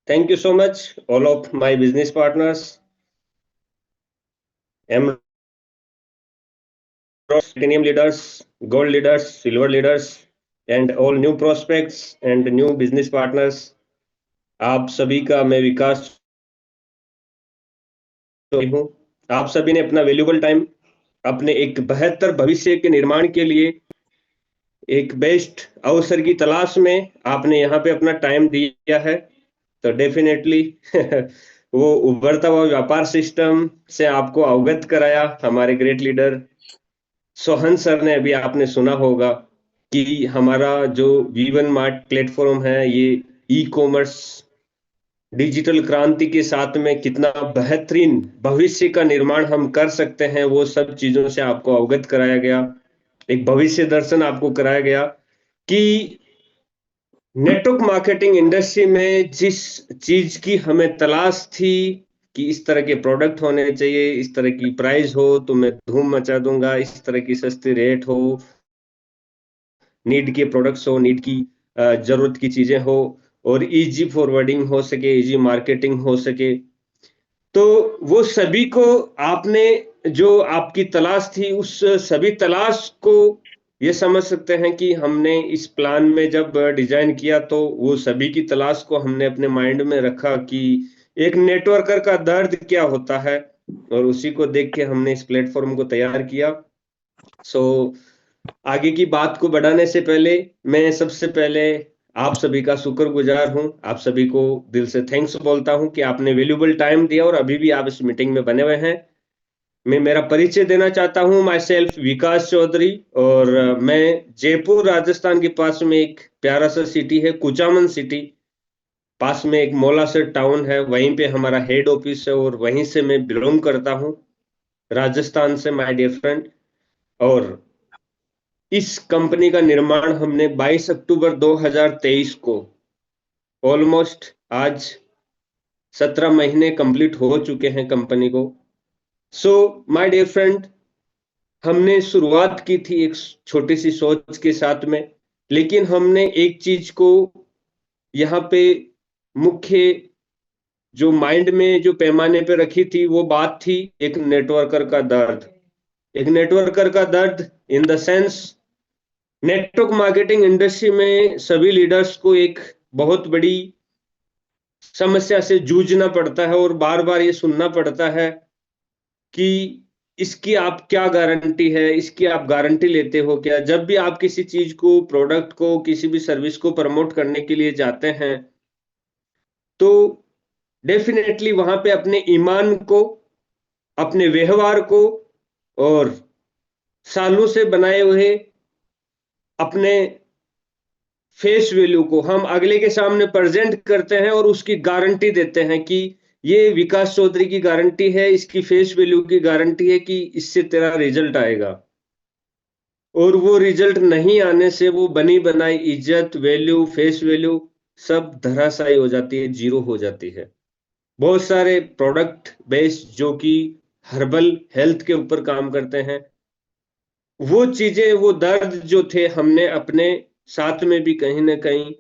Thank you so much, all of my business partners, M platinum leaders, gold leaders, silver leaders, and all new prospects and new business partners. आप सभी का मैं विकास हूँ। आप सभी ने अपना वैल्यूबल टाइम अपने एक बेहतर भविष्य के निर्माण के लिए एक बेस्ट अवसर की तलाश में आपने यहाँ पे अपना टाइम दिया है। तो डेफिनेटली वो उभरता हुआ व्यापार सिस्टम से आपको अवगत कराया हमारे ग्रेट लीडर सोहन सर ने। अभी आपने सुना होगा कि हमारा जो वी1 मार्ट प्लेटफॉर्म है, ये ई कॉमर्स डिजिटल क्रांति के साथ में कितना बेहतरीन भविष्य का निर्माण हम कर सकते हैं, वो सब चीजों से आपको अवगत कराया गया। एक भविष्य दर्शन आपको कराया गया कि नेटवर्क मार्केटिंग इंडस्ट्री में जिस चीज की हमें तलाश थी कि इस तरह के प्रोडक्ट होने चाहिए, इस तरह की प्राइस हो तो मैं धूम मचा दूंगा, इस तरह की सस्ती रेट हो, नीड के प्रोडक्ट्स हो, नीड की जरूरत की चीजें हो, और इजी फॉरवर्डिंग हो सके, इजी मार्केटिंग हो सके, तो वो सभी को आपने जो आपकी तलाश थी उस सभी तलाश को ये समझ सकते हैं कि हमने इस प्लान में जब डिजाइन किया तो वो सभी की तलाश को हमने अपने माइंड में रखा कि एक नेटवर्कर का दर्द क्या होता है, और उसी को देख के हमने इस प्लेटफॉर्म को तैयार किया। सो आगे की बात को बढ़ाने से पहले मैं सबसे पहले आप सभी का शुक्रगुजार हूं। आप सभी को दिल से थैंक्स बोलता हूं कि आपने वैल्यूबल टाइम दिया और अभी भी आप इस मीटिंग में बने हुए हैं। मैं मेरा परिचय देना चाहता हूं। माई सेल्फ विकास चौधरी, और मैं जयपुर राजस्थान के पास में एक प्यारा सा सिटी है कुचामन सिटी, पास में एक मोलासर टाउन है, वहीं पे हमारा हेड ऑफिस है और वहीं से मैं बिलोंग करता हूं, राजस्थान से माय डियर फ्रेंड। और इस कंपनी का निर्माण हमने 22 अक्टूबर 2023 को, ऑलमोस्ट आज 17 महीने कंप्लीट हो चुके हैं कंपनी को। सो माय डियर फ्रेंड, हमने शुरुआत की थी एक छोटी सी सोच के साथ में, लेकिन हमने एक चीज को यहाँ पे मुख्य जो माइंड में जो पैमाने पे रखी थी, वो बात थी एक नेटवर्कर का दर्द। एक नेटवर्कर का दर्द in the sense, network marketing industry में सभी लीडर्स को एक बहुत बड़ी समस्या से जूझना पड़ता है और बार बार ये सुनना पड़ता है कि इसकी आप क्या गारंटी है, इसकी आप गारंटी लेते हो क्या। जब भी आप किसी चीज को, प्रोडक्ट को, किसी भी सर्विस को प्रमोट करने के लिए जाते हैं तो डेफिनेटली वहां पे अपने ईमान को, अपने व्यवहार को और सालों से बनाए हुए अपने फेस वैल्यू को हम अगले के सामने प्रेजेंट करते हैं और उसकी गारंटी देते हैं कि ये विकास चौधरी की गारंटी है, इसकी फेस वैल्यू की गारंटी है कि इससे तेरा रिजल्ट आएगा। और वो रिजल्ट नहीं आने से वो बनी बनाई इज्जत, वैल्यू, फेस वैल्यू सब धराशायी हो जाती है, जीरो हो जाती है। बहुत सारे प्रोडक्ट बेस्ड जो कि हर्बल हेल्थ के ऊपर काम करते हैं, वो चीजें, वो दर्द जो थे हमने अपने साथ में भी कहीं ना कहीं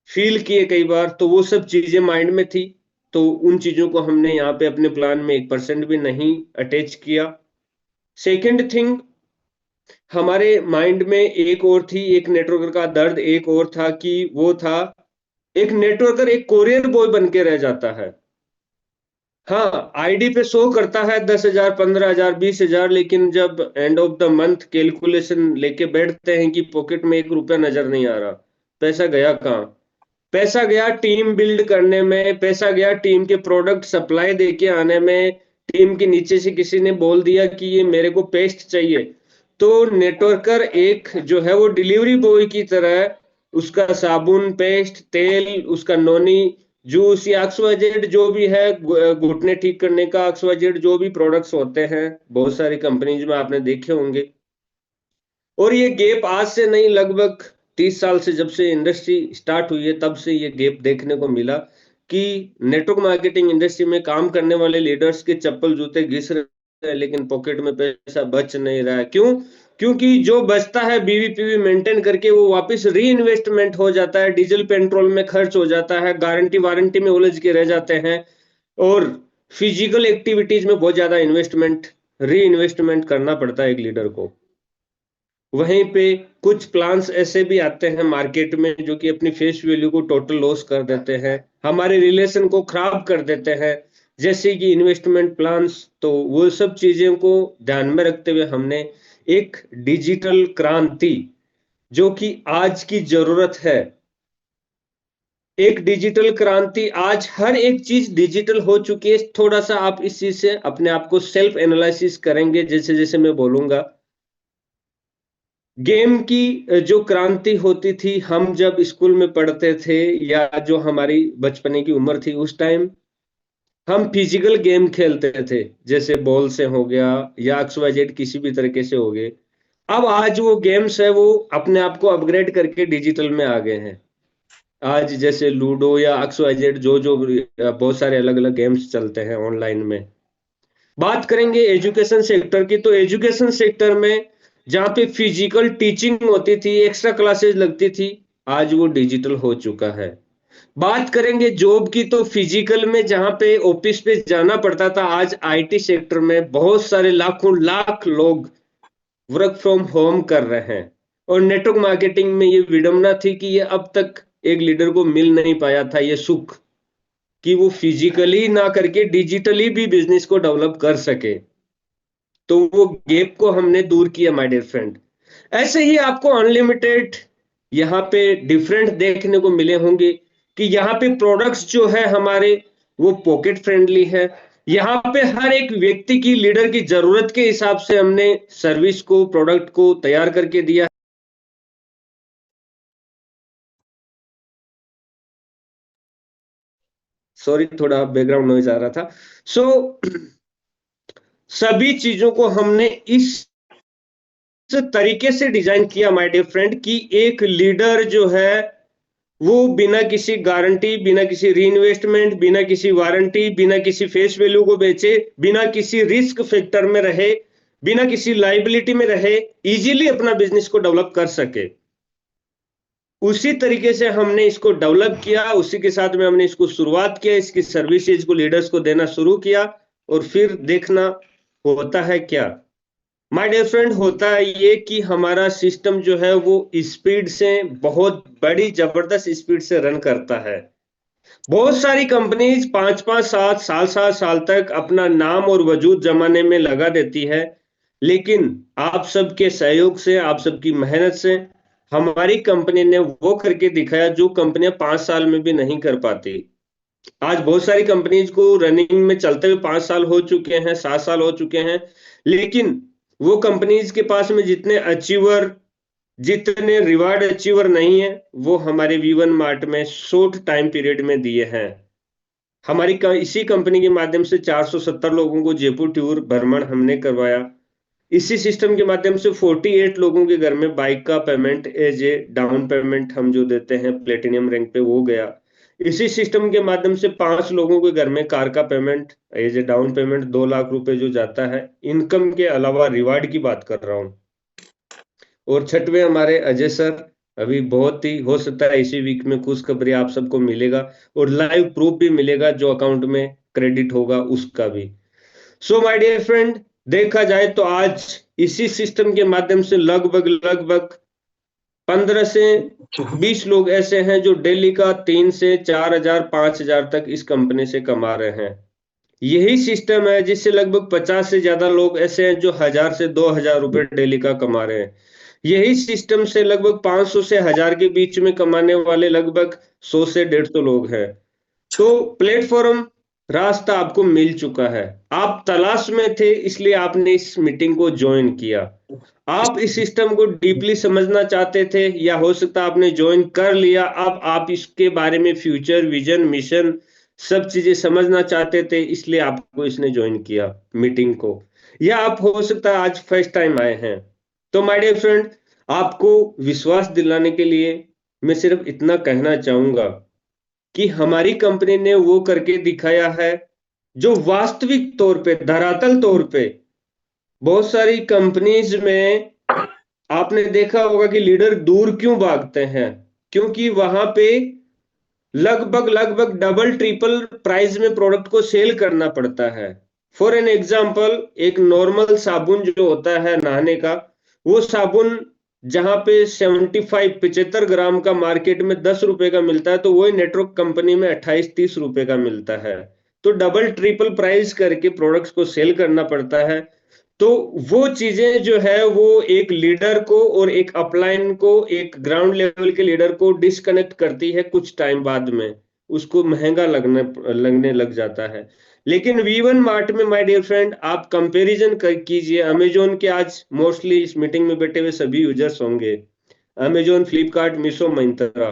फील किए कई बार, तो वो सब चीजें माइंड में थी। तो उन चीजों को हमने यहाँ पे अपने प्लान में 1% भी नहीं अटैच किया। सेकेंड थिंग, हमारे माइंड में एक और थी, एक नेटवर्कर का दर्द एक और था कि वो था एक नेटवर्कर एक कोरियर बॉय बन के रह जाता है। हाँ, आईडी पे शो करता है 10,000, 15,000, 20,000, लेकिन जब end of the month calculation लेके बैठते हैं कि पॉकेट में 1 रुपया नजर नहीं आ रहा, पैसा गया कहाँ। पैसा गया टीम बिल्ड करने में, पैसा गया टीम के प्रोडक्ट सप्लाई देके आने में। टीम के नीचे से किसी ने बोल दिया कि ये मेरे को पेस्ट चाहिए, तो नेटवर्कर एक जो है वो डिलीवरी बॉय की तरह उसका साबुन, पेस्ट, तेल, उसका नोनी, जूस या XYZ जो भी है, घुटने ठीक करने का XYZ जो भी प्रोडक्ट्स होते हैं, बहुत सारी कंपनीज में आपने देखे होंगे। और ये गैप आज से नहीं, लगभग 30 साल से जब से इंडस्ट्री स्टार्ट हुई है तब से ये गैप देखने को मिला कि नेटवर्क मार्केटिंग इंडस्ट्री में काम करने वाले लीडर्स के चप्पल जूते घिस रहे हैं लेकिन पॉकेट में पैसा बच नहीं रहा है। क्यों? क्योंकि जो बचता है बीवीपीवी मेंटेन करके वो वापस री इन्वेस्टमेंट हो जाता है, डीजल पेट्रोल में खर्च हो जाता है, गारंटी वारंटी में उलझ के रह जाते हैं और फिजिकल एक्टिविटीज में बहुत ज्यादा इन्वेस्टमेंट री इन्वेस्टमेंट करना पड़ता है एक लीडर को। वहीं पे कुछ प्लान्स ऐसे भी आते हैं मार्केट में जो कि अपनी फेस वैल्यू को टोटल लॉस कर देते हैं, हमारे रिलेशन को खराब कर देते हैं, जैसे कि इन्वेस्टमेंट प्लान्स। तो वो सब चीजें को ध्यान में रखते हुए हमने एक डिजिटल क्रांति जो कि आज की जरूरत है, एक डिजिटल क्रांति, आज हर एक चीज डिजिटल हो चुकी है। थोड़ा सा आप इस चीज से अपने आप को सेल्फ एनालिसिस करेंगे जैसे जैसे मैं बोलूंगा। गेम की जो क्रांति होती थी हम जब स्कूल में पढ़ते थे या जो हमारी बचपने की उम्र थी उस टाइम हम फिजिकल गेम खेलते थे, जैसे बॉल से हो गया या XYZ किसी भी तरीके से हो गए। अब आज वो गेम्स है वो अपने आप को अपग्रेड करके डिजिटल में आ गए हैं। आज जैसे लूडो या XYZ जो जो बहुत सारे अलग अलग गेम्स चलते हैं ऑनलाइन में। बात करेंगे एजुकेशन सेक्टर की, तो एजुकेशन सेक्टर में जहाँ पे फिजिकल टीचिंग होती थी, एक्स्ट्रा क्लासेस लगती थी, आज वो डिजिटल हो चुका है। बात करेंगे जॉब की, तो फिजिकल में जहाँ पे ऑफिस पे जाना पड़ता था, आज आईटी सेक्टर में बहुत सारे लाखों लाख लोग वर्क फ्रॉम होम कर रहे हैं। और नेटवर्क मार्केटिंग में ये विडंबना थी कि ये अब तक एक लीडर को मिल नहीं पाया था ये सुख कि वो फिजिकली ना करके डिजिटली भी बिजनेस को डेवलप कर सके। तो वो गैप को हमने दूर किया माय डियर फ्रेंड। ऐसे ही आपको अनलिमिटेड यहाँ पे डिफरेंट देखने को मिले होंगे कि यहाँ पे प्रोडक्ट्स जो है हमारे वो पॉकेट फ्रेंडली है। यहाँ पे हर एक व्यक्ति की लीडर की जरूरत के हिसाब से हमने सर्विस को प्रोडक्ट को तैयार करके दिया। सॉरी थोड़ा बैकग्राउंड नॉइज आ रहा था। सो सभी चीजों को हमने इस तरीके से डिजाइन किया माय डियर फ्रेंड कि एक लीडर जो है वो बिना किसी गारंटी, बिना किसी रीइन्वेस्टमेंट, बिना किसी वारंटी, बिना किसी फेस वैल्यू को बेचे, बिना किसी रिस्क फैक्टर में रहे, बिना किसी लाइबिलिटी में रहे, इजीली अपना बिजनेस को डेवलप कर सके। उसी तरीके से हमने इसको डेवलप किया, उसी के साथ में हमने इसको शुरुआत किया, इसकी सर्विसेज को लीडर्स को देना शुरू किया और फिर देखना होता है क्या माय डियर फ्रेंड। होता है ये कि हमारा सिस्टम जो है वो स्पीड से, बहुत बड़ी जबरदस्त स्पीड से रन करता है। बहुत सारी कंपनीज 5-5 7 साल 7 साल तक अपना नाम और वजूद जमाने में लगा देती है, लेकिन आप सबके सहयोग से, आप सबकी मेहनत से हमारी कंपनी ने वो करके दिखाया जो कंपनियां 5 साल में भी नहीं कर पाती। आज बहुत सारी कंपनीज को रनिंग में चलते हुए 5 साल हो चुके हैं, 7 साल हो चुके हैं, लेकिन वो कंपनीज के पास में जितने अचीवर, जितने रिवार्ड अचीवर नहीं है वो हमारे V1 मार्ट में शॉर्ट टाइम पीरियड में दिए हैं। हमारी इसी कंपनी के माध्यम से 470 लोगों को जयपुर टूर भ्रमण हमने करवाया। इसी सिस्टम के माध्यम से 48 लोगों के घर में बाइक का payment as a down payment हम जो देते हैं प्लेटिनियम रैंक पे वो गया। इसी सिस्टम के माध्यम से 5 लोगों के घर में कार का payment as a down payment 2 lakh रुपए जो जाता है, इनकम के अलावा रिवार्ड की बात कर रहा हूं। और छठवें हमारे अजय सर, अभी बहुत ही हो सकता है इसी वीक में खुशखबरी आप सबको मिलेगा और लाइव प्रूफ भी मिलेगा जो अकाउंट में क्रेडिट होगा उसका भी। सो माय डियर फ्रेंड, देखा जाए तो आज इसी सिस्टम के माध्यम से लगभग लगभग 15 से 20 लोग ऐसे हैं जो डेली का 3 से 4 हजार 5 हजार तक इस कंपनी से कमा रहे हैं। यही सिस्टम है जिससे लगभग 50 से ज्यादा लोग ऐसे हैं जो 1000 से 2000 रुपए डेली का कमा रहे हैं। यही सिस्टम से लगभग 500 से 1000 के बीच में कमाने वाले लगभग 100 से 150 लोग हैं। तो प्लेटफॉर्म, रास्ता आपको मिल चुका है। आप तलाश में थे इसलिए आपने इस मीटिंग को ज्वाइन किया। आप इस सिस्टम को डीपली समझना चाहते थे या हो सकता आपने ज्वाइन कर लिया, अब आप इसके बारे में फ्यूचर विजन मिशन सब चीजें समझना चाहते थे इसलिए आपको इसने ज्वाइन किया मीटिंग को, या आप हो सकता है आज फर्स्ट टाइम आए हैं। तो माय डियर फ्रेंड, आपको विश्वास दिलाने के लिए मैं सिर्फ इतना कहना चाहूंगा कि हमारी कंपनी ने वो करके दिखाया है जो वास्तविक तौर पे, धरातल तौर पे बहुत सारी कंपनीज में आपने देखा होगा कि लीडर दूर क्यों भागते हैं, क्योंकि वहां पे लगभग लगभग डबल ट्रिपल प्राइस में प्रोडक्ट को सेल करना पड़ता है। फॉर एन एग्जाम्पल, एक नॉर्मल साबुन जो होता है नहाने का, वो साबुन जहां पे 75 ग्राम का मार्केट में 10 रुपए का मिलता है, तो वही नेटवर्क कंपनी में 28-30 रुपए का मिलता है। तो डबल ट्रिपल प्राइस करके प्रोडक्ट्स को सेल करना पड़ता है। तो वो चीजें जो है वो एक लीडर को और एक अपलाइन को, एक ग्राउंड लेवल के लीडर को डिस्कनेक्ट करती है कुछ टाइम बाद में, उसको महंगा लगने लगने लग जाता है। लेकिन वी1 मार्ट में माय डियर फ्रेंड, आप कंपैरिजन कीजिए अमेजोन के, आज मोस्टली इस मीटिंग में बैठे हुए सभी यूजर्स होंगे, अमेजोन, फ्लिपकार्ट, मीशो, मिंत्रा,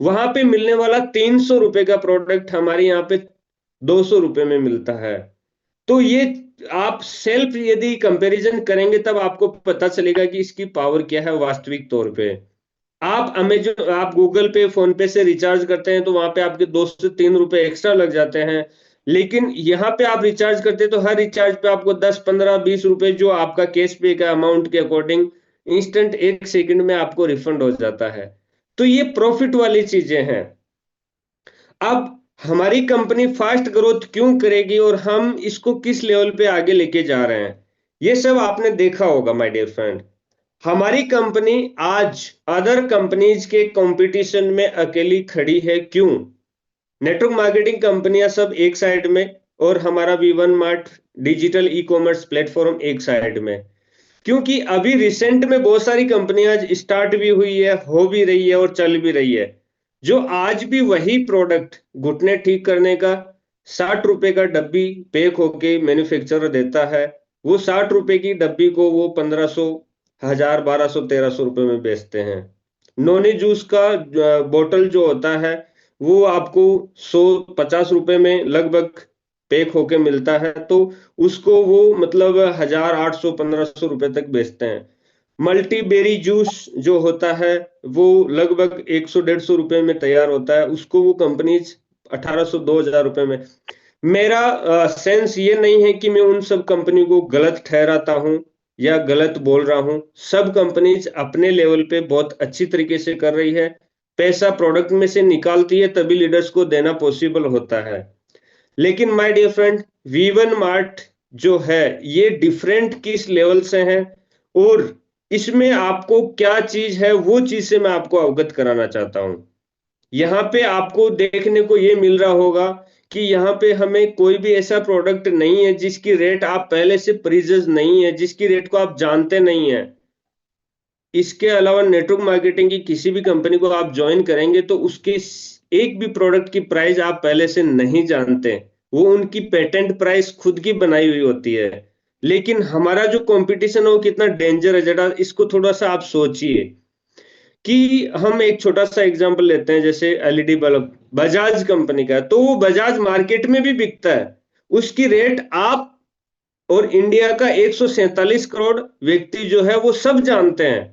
वहां पे मिलने वाला 300 रुपए का प्रोडक्ट हमारे यहाँ पे 200 रुपए में मिलता है। तो ये आप सेल्फ यदि कंपैरिजन करेंगे तब आपको पता चलेगा कि इसकी पावर क्या है वास्तविक तौर पे। आप अमेजोन, आप गूगल पे, फोन पे से रिचार्ज करते हैं तो वहां पे आपके 2 से 3 रुपए एक्स्ट्रा लग जाते हैं। लेकिन यहाँ पे आप रिचार्ज करते हैं तो हर रिचार्ज पे आपको 10, 15, 20 रुपए, जो आपका कैश पे का अमाउंट के अकॉर्डिंग, इंस्टेंट 1 सेकंड में आपको रिफंड हो जाता है। तो ये प्रॉफिट वाली चीजें हैं। अब हमारी कंपनी फास्ट ग्रोथ क्यों करेगी और हम इसको किस लेवल पे आगे लेके जा रहे हैं, ये सब आपने देखा होगा माय डियर फ्रेंड। हमारी कंपनी आज अदर कंपनीज के कंपटीशन में अकेली खड़ी है, क्यों? नेटवर्क मार्केटिंग कंपनियां सब एक साइड में, और हमारा V1 mart digital e commerce platform एक साइड में। क्योंकि अभी रिसेंट में बहुत सारी कंपनियां स्टार्ट भी हुई है, हो भी रही है और चल भी रही है, जो आज भी वही प्रोडक्ट, घुटने ठीक करने का, 60 रुपए का डब्बी पैक होके मैन्युफैक्चरर देता है, वो 60 रुपए की डब्बी को वो 1500, 1000, 1200, 1300 रुपए में बेचते हैं। नोनी जूस का बोतल जो होता है, वो आपको 100-50 रुपए में लगभग पैक होके मिलता है, तो उसको वो मतलब 1000, 800, 1500 रुपए तक बेचते हैं। मल्टी बेरी जूस जो होता है, वो लगभग 100-150 रुपए में तैयार होता है, उसको वो कंपनीज 1800-2000 रुपए में। मेरा सेंस ये नहीं है कि मैं उन सब कंपनी को गलत ठहराता हूं या गलत बोल रहा हूं। सब कंपनीज अपने लेवल पे बहुत अच्छी तरीके से कर रही है, पैसा प्रोडक्ट में से निकालती है, तभी लीडर्स को देना पॉसिबल होता है। लेकिन my dear friend, V one mart जो है ये डिफरेंट किस लेवल से है, और इसमें आपको क्या चीज है, वो चीज से मैं आपको अवगत कराना चाहता हूं। यहाँ पे आपको देखने को ये मिल रहा होगा कि यहाँ पे हमें कोई भी ऐसा प्रोडक्ट नहीं है जिसकी रेट आप पहले से प्रीजज नहीं है, जिसकी रेट को आप जानते नहीं है। इसके अलावा नेटवर्क मार्केटिंग की किसी भी कंपनी को आप ज्वाइन करेंगे तो उसके एक भी प्रोडक्ट की प्राइस आप पहले से नहीं जानते, वो उनकी पेटेंट प्राइस खुद की बनाई हुई होती है। लेकिन हमारा जो कंपटीशन है वो कितना डेंजर है, जरा इसको थोड़ा सा आप सोचिए। कि हम एक छोटा सा एग्जांपल लेते हैं, जैसे एलईडी बल्ब बजाज कंपनी का है, तो वो बजाज मार्केट में भी बिकता है, उसकी रेट आप और इंडिया का 147 करोड़ व्यक्ति जो है वो सब जानते हैं।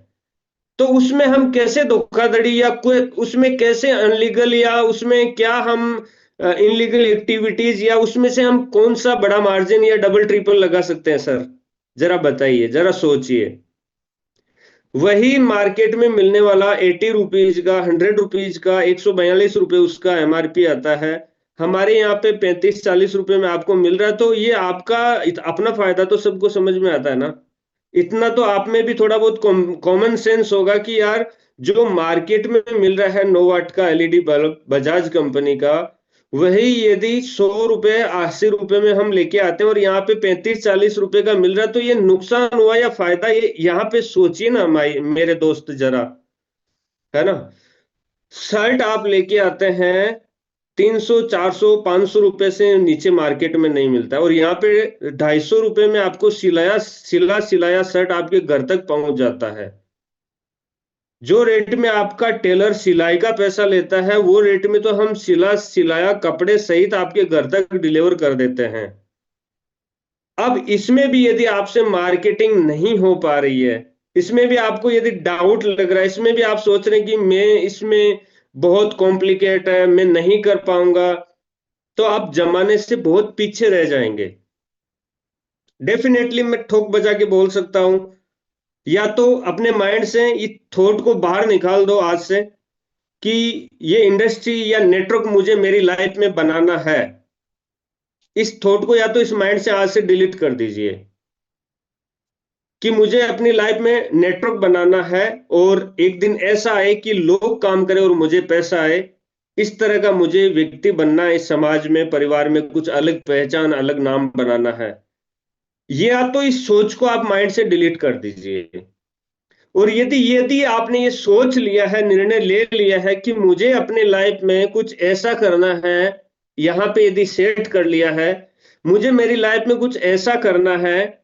तो उसमें हम कैसे धोखाधड़ी या कोई उसमें कैसे अनलीगल या उसमें क्या हम इनलीगल एक्टिविटीज, या उसमें से हम कौन सा बड़ा मार्जिन या डबल ट्रिपल लगा सकते हैं सर? जरा बताइए, जरा सोचिए। वही मार्केट में मिलने वाला 80 रुपीज का, 100 रुपीज का, 142 रुपए उसका एमआरपी आता है, हमारे यहाँ पे 35-40 रुपए में आपको मिल रहा है। तो ये आपका अपना फायदा तो सबको समझ में आता है ना। इतना तो आप में भी थोड़ा बहुत कॉमन सेंस होगा कि यार, जो मार्केट में मिल रहा है 9 वाट का एलईडी बल्ब बजाज कंपनी का, वही यदि 100 रुपए, 80 रुपए में हम लेके आते हैं और यहाँ पे 35-40 रुपए का मिल रहा है, तो ये नुकसान हुआ या फायदा, ये यहाँ पे सोचिए ना मेरे दोस्त जरा, है ना। शर्ट आप लेके आते हैं 300, 400, 500 रुपए से नीचे मार्केट में नहीं मिलता है, और यहाँ पे 250 रुपए में आपको सिलाया शर्ट आपके घर तक पहुंच जाता है। जो रेट में आपका टेलर सिलाई का पैसा लेता है, वो रेट में तो हम सिलाया कपड़े सहित आपके घर तक डिलीवर कर देते हैं। अब इसमें भी यदि आपसे मार्केटिंग नहीं हो पा रही है, इसमें भी आपको यदि डाउट लग रहा है, इसमें भी आप सोच रहे हैं कि मैं इसमें बहुत कॉम्प्लिकेट है, मैं नहीं कर पाऊंगा, तो आप जमाने से बहुत पीछे रह जाएंगे। डेफिनेटली मैं ठोक बजा के बोल सकता हूं या तो अपने माइंड से इस थॉट को बाहर निकाल दो आज से कि ये इंडस्ट्री या नेटवर्क मुझे मेरी लाइफ में बनाना है। इस थॉट को या तो इस माइंड से आज से डिलीट कर दीजिए कि मुझे अपनी लाइफ में नेटवर्क बनाना है और एक दिन ऐसा आए कि लोग काम करें और मुझे पैसा आए। इस तरह का मुझे व्यक्ति बनना है, इस समाज में, परिवार में कुछ अलग पहचान, अलग नाम बनाना है। ये या तो इस सोच को आप माइंड से डिलीट कर दीजिए। और यदि यदि आपने ये सोच लिया है, निर्णय ले लिया है कि मुझे अपने लाइफ में कुछ ऐसा करना है, यहाँ पे यदि सेट कर लिया है, मुझे मेरी लाइफ में कुछ ऐसा करना है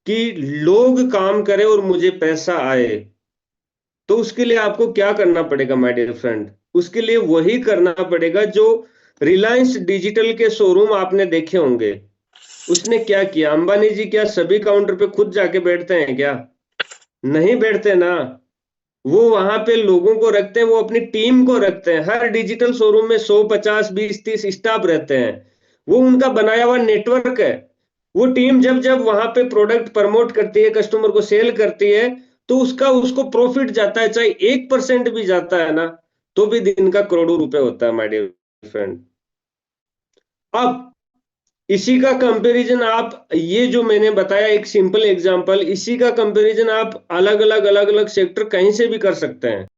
कि लोग काम करें और मुझे पैसा आए, तो उसके लिए आपको क्या करना पड़ेगा माय डियर फ्रेंड? उसके लिए वही करना पड़ेगा जो रिलायंस डिजिटल के शोरूम आपने देखे होंगे। उसने क्या किया? अंबानी जी क्या सभी काउंटर पे खुद जाके बैठते हैं क्या? नहीं बैठते ना। वो वहां पे लोगों को रखते हैं, वो अपनी टीम को रखते हैं। हर डिजिटल शोरूम में 100, 50, 20, 30 स्टाफ रहते हैं। वो उनका बनाया हुआ नेटवर्क है। वो टीम जब जब वहां पे प्रोडक्ट प्रमोट करती है, कस्टमर को सेल करती है, तो उसका उसको प्रॉफिट जाता है, चाहे 1% भी जाता है ना, तो भी दिन का करोड़ों रुपए होता है माय डियर फ्रेंड। अब इसी का कंपैरिजन आप, ये जो मैंने बताया एक सिंपल एग्जांपल, इसी का कंपैरिजन आप अलग अलग सेक्टर कहीं से भी कर सकते हैं।